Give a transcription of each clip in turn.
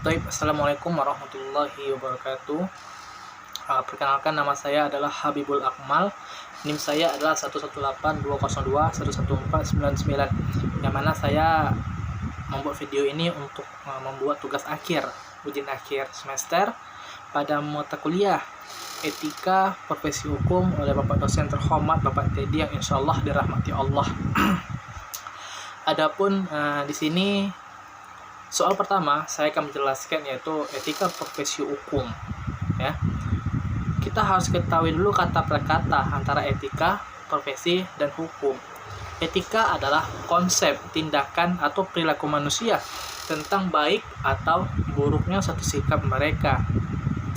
Baik, Assalamualaikum warahmatullahi wabarakatuh. Perkenalkan, nama saya adalah Habibul Akmal. NIM saya adalah 118202111499, yang mana saya membuat video ini untuk membuat tugas akhir, ujian akhir semester pada mata kuliah Etika Profesi Hukum oleh Bapak dosen terhormat Bapak Teddy yang insya Allah dirahmati Allah. Adapun di sini soal pertama saya akan menjelaskan, yaitu etika profesi hukum. Ya, kita harus ketahui dulu kata per kata antara etika, profesi, dan hukum. Etika adalah konsep, tindakan, atau perilaku manusia tentang baik atau buruknya suatu sikap mereka.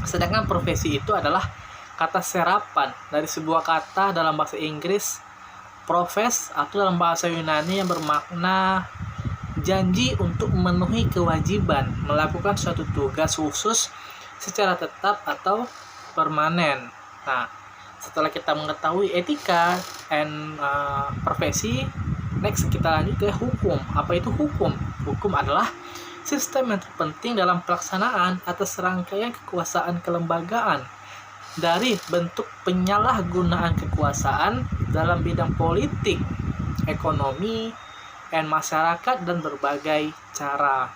Sedangkan profesi itu adalah kata serapan dari sebuah kata dalam bahasa Inggris profes, atau dalam bahasa Yunani yang bermakna janji untuk memenuhi kewajiban melakukan suatu tugas khusus secara tetap atau permanen. Nah, setelah kita mengetahui etika and profesi, next kita lanjut ke hukum. Apa itu hukum? Hukum adalah sistem yang terpenting dalam pelaksanaan atas rangkaian kekuasaan kelembagaan, dari bentuk penyalahgunaan kekuasaan dalam bidang politik, ekonomi, dan masyarakat, dan berbagai cara.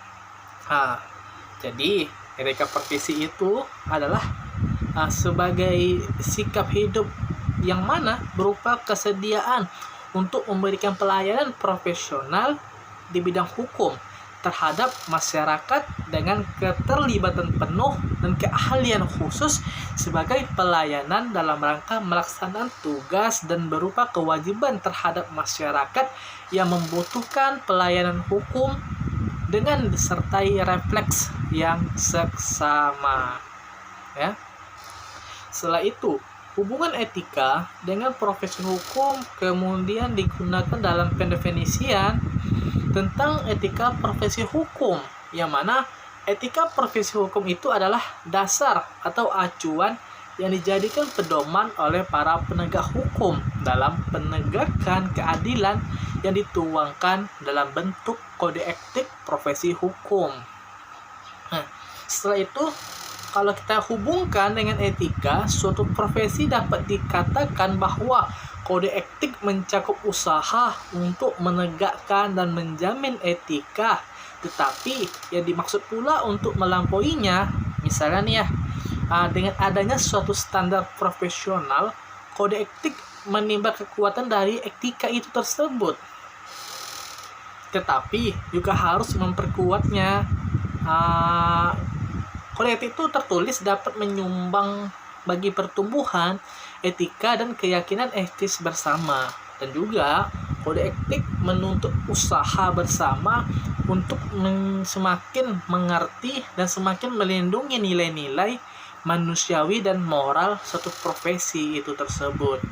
Jadi etika profesi itu adalah sebagai sikap hidup yang mana berupa kesediaan untuk memberikan pelayanan profesional di bidang hukum terhadap masyarakat dengan keterlibatan penuh dan keahlian khusus sebagai pelayanan dalam rangka melaksanakan tugas dan berupa kewajiban terhadap masyarakat yang membutuhkan pelayanan hukum dengan disertai refleks yang seksama. Ya. Setelah itu, hubungan etika dengan profesi hukum kemudian digunakan dalam pendefinisian tentang etika profesi hukum, yang mana etika profesi hukum itu adalah dasar atau acuan yang dijadikan pedoman oleh para penegak hukum dalam penegakan keadilan yang dituangkan dalam bentuk kode etik profesi hukum. Nah, setelah itu, kalau kita hubungkan dengan etika, suatu profesi dapat dikatakan bahwa kode etik mencakup usaha untuk menegakkan dan menjamin etika, tetapi yang dimaksud pula untuk melampauinya, misalnya nih ya, dengan adanya suatu standar profesional, kode etik menimba kekuatan dari etika itu tersebut, tetapi juga harus memperkuatnya. Kode etik itu tertulis dapat menyumbang bagi pertumbuhan etika dan keyakinan etis bersama, dan juga kode etik menuntut usaha bersama untuk semakin mengerti dan semakin melindungi nilai-nilai manusiawi dan moral suatu profesi itu tersebut.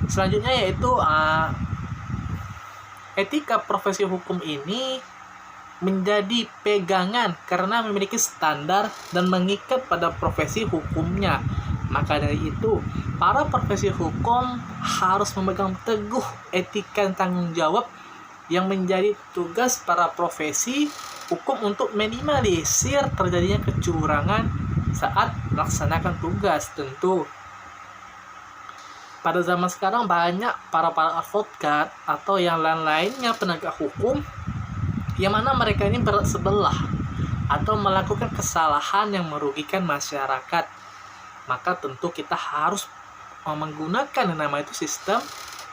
Selanjutnya yaitu etika profesi hukum ini menjadi pegangan karena memiliki standar dan mengikat pada profesi hukumnya. Maka dari itu, para profesi hukum harus memegang teguh etika dan tanggung jawab yang menjadi tugas para profesi hukum untuk minimalisir terjadinya kecurangan saat melaksanakan tugas. Tentu pada zaman sekarang banyak para advokat atau yang lain-lainnya penegak hukum yang mana mereka ini bersebelah atau melakukan kesalahan yang merugikan masyarakat. Maka tentu kita harus menggunakan yang nama itu sistem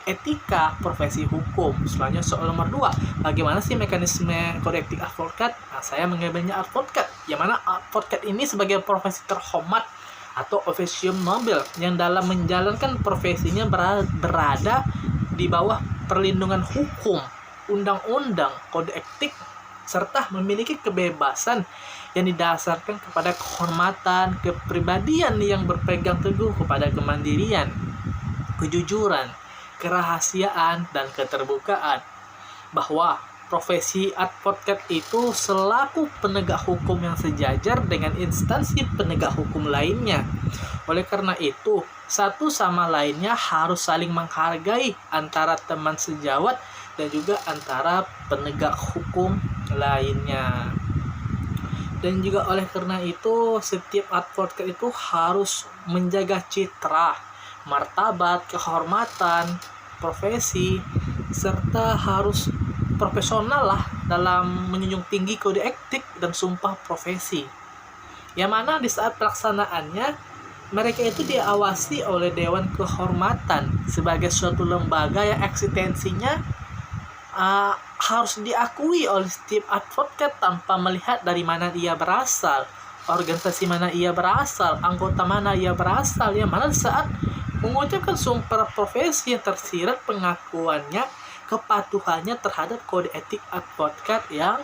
etika profesi hukum. Selanjutnya soal nomor 2, bagaimana sih mekanisme kode etik advokat? Saya mengambilnya advokat, yang mana advokat ini sebagai profesi terhormat atau officium nobile yang dalam menjalankan profesinya berada di bawah perlindungan hukum, undang-undang, kode etik, serta memiliki kebebasan yang didasarkan kepada kehormatan, kepribadian yang berpegang teguh kepada kemandirian, kejujuran, kerahasiaan, dan keterbukaan. Bahwa profesi advokat itu selaku penegak hukum yang sejajar dengan instansi penegak hukum lainnya. Oleh karena itu, satu sama lainnya harus saling menghargai antara teman sejawat dan juga antara penegak hukum lainnya. Dan juga oleh karena itu setiap advokat itu harus menjaga citra, martabat, kehormatan, profesi, serta harus profesional lah dalam menjunjung tinggi kode etik dan sumpah profesi. Yang mana di saat pelaksanaannya mereka itu diawasi oleh Dewan Kehormatan sebagai suatu lembaga yang eksistensinya harus diakui oleh setiap advokat tanpa melihat dari mana ia berasal, organisasi mana ia berasal, anggota mana ia berasal. Yang mana saat mengucapkan sumpah profesi yang tersirat pengakuannya, kepatuhannya terhadap kode etik advokat yang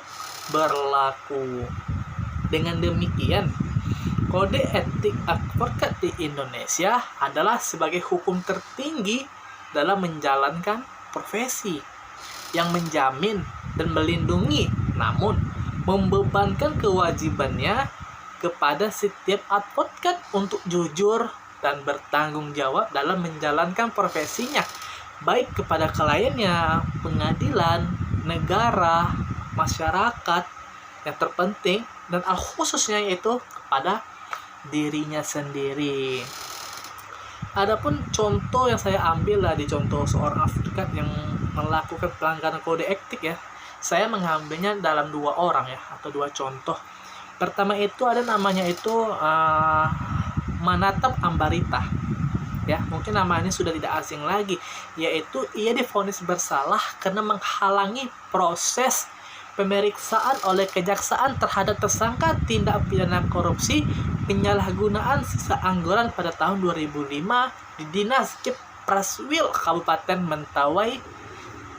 berlaku. Dengan demikian, kode etik advokat di Indonesia adalah sebagai hukum tertinggi dalam menjalankan profesi yang menjamin dan melindungi, namun membebankan kewajibannya kepada setiap advokat untuk jujur dan bertanggung jawab dalam menjalankan profesinya, baik kepada kliennya, pengadilan, negara, masyarakat, yang terpenting dan khususnya yaitu kepada dirinya sendiri. Adapun contoh yang saya ambil lah di contoh seorang advokat yang melakukan pelanggaran kode etik ya, saya mengambilnya dalam 2 orang ya, atau 2 contoh. Pertama itu ada namanya itu Manatap Ambarita ya, mungkin namanya sudah tidak asing lagi, yaitu ia divonis bersalah karena menghalangi proses pemeriksaan oleh kejaksaan terhadap tersangka tindak pidana korupsi penyalahgunaan sisa anggaran pada tahun 2005 di Dinas Kepraswil Kabupaten Mentawai,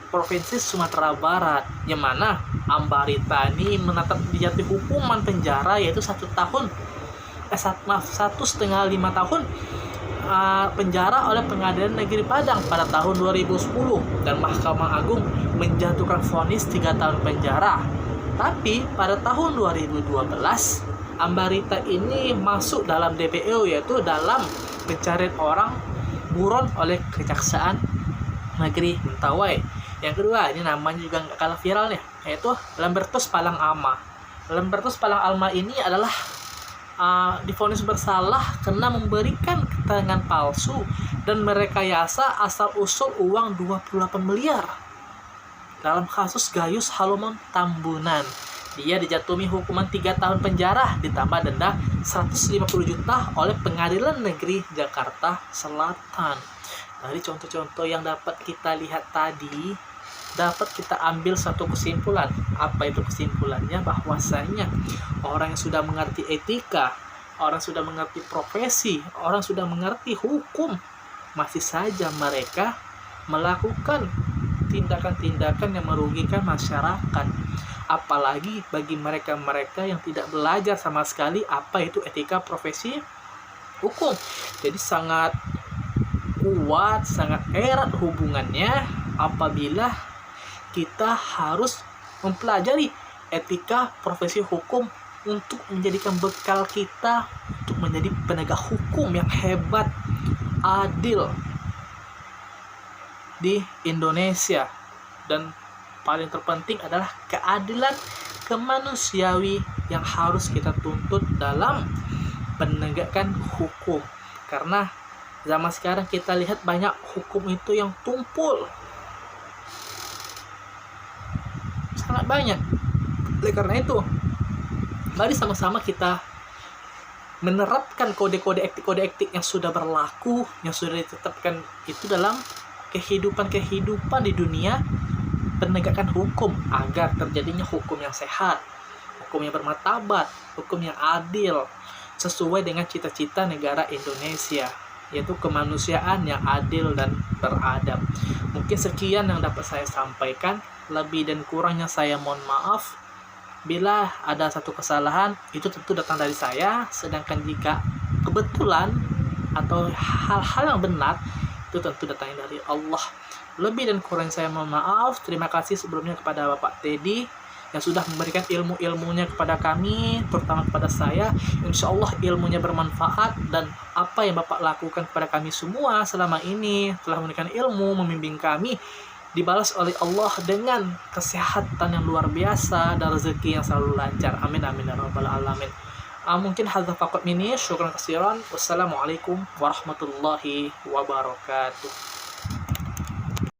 Provinsi Sumatera Barat, yang mana Ambarita ini mendapat dijatuhi hukuman penjara yaitu 1,5 tahun penjara oleh Pengadilan Negeri Padang pada tahun 2010, dan Mahkamah Agung menjatuhkan vonis 3 tahun penjara. Tapi pada tahun 2012 Ambarita ini masuk dalam DPO, yaitu dalam pencarian orang buron oleh Kejaksaan Negeri Mentawai. Yang kedua, ini namanya juga nggak kalah viralnya, yaitu Lambertus Palang Ama. Lambertus Palang Ama ini adalah divonis bersalah karena memberikan keterangan palsu dan merekayasa asal-usul uang 28 miliar dalam kasus Gayus Halomon Tambunan. Dia dijatuhi hukuman 3 tahun penjara ditambah denda 150 juta oleh Pengadilan Negeri Jakarta Selatan. Dari contoh-contoh yang dapat kita lihat tadi, dapat kita ambil satu kesimpulan. Apa itu kesimpulannya? Bahwasanya orang yang sudah mengerti etika, orang sudah mengerti profesi, orang sudah mengerti hukum, masih saja mereka melakukan tindakan-tindakan yang merugikan masyarakat. Apalagi bagi mereka-mereka yang tidak belajar sama sekali apa itu etika profesi hukum. Jadi sangat kuat, sangat erat hubungannya apabila kita harus mempelajari etika profesi hukum untuk menjadikan bekal kita untuk menjadi penegak hukum yang hebat, adil di Indonesia. Dan paling terpenting adalah keadilan kemanusiawi yang harus kita tuntut dalam penegakan hukum. Karena zaman sekarang kita lihat banyak hukum itu yang tumpul, sangat banyak. Oleh karena itu, mari sama-sama kita menerapkan kode-kode etik yang sudah berlaku, yang sudah ditetapkan itu dalam kehidupan di dunia penegakan hukum, agar terjadinya hukum yang sehat, hukum yang bermartabat, hukum yang adil, sesuai dengan cita-cita negara Indonesia, yaitu kemanusiaan yang adil dan beradab. Mungkin sekian yang dapat saya sampaikan. Lebih dan kurangnya saya mohon maaf. Bila ada satu kesalahan, itu tentu datang dari saya. Sedangkan jika kebetulan atau hal-hal yang benar, itu tentu datangnya dari Allah. Lebih dan kurang saya mohon maaf. Terima kasih sebelumnya kepada Bapak Teddy yang sudah memberikan ilmu-ilmunya kepada kami, terutama kepada saya. Insya Allah ilmunya bermanfaat, dan apa yang Bapak lakukan kepada kami semua selama ini telah memberikan ilmu, membimbing kami dibalas oleh Allah dengan kesehatan yang luar biasa dan rezeki yang selalu lancar. Amin amin ya rabbal alamin. Mungkin hadza faqat minni, syukran katsiran. Wassalamualaikum warahmatullahi wabarakatuh.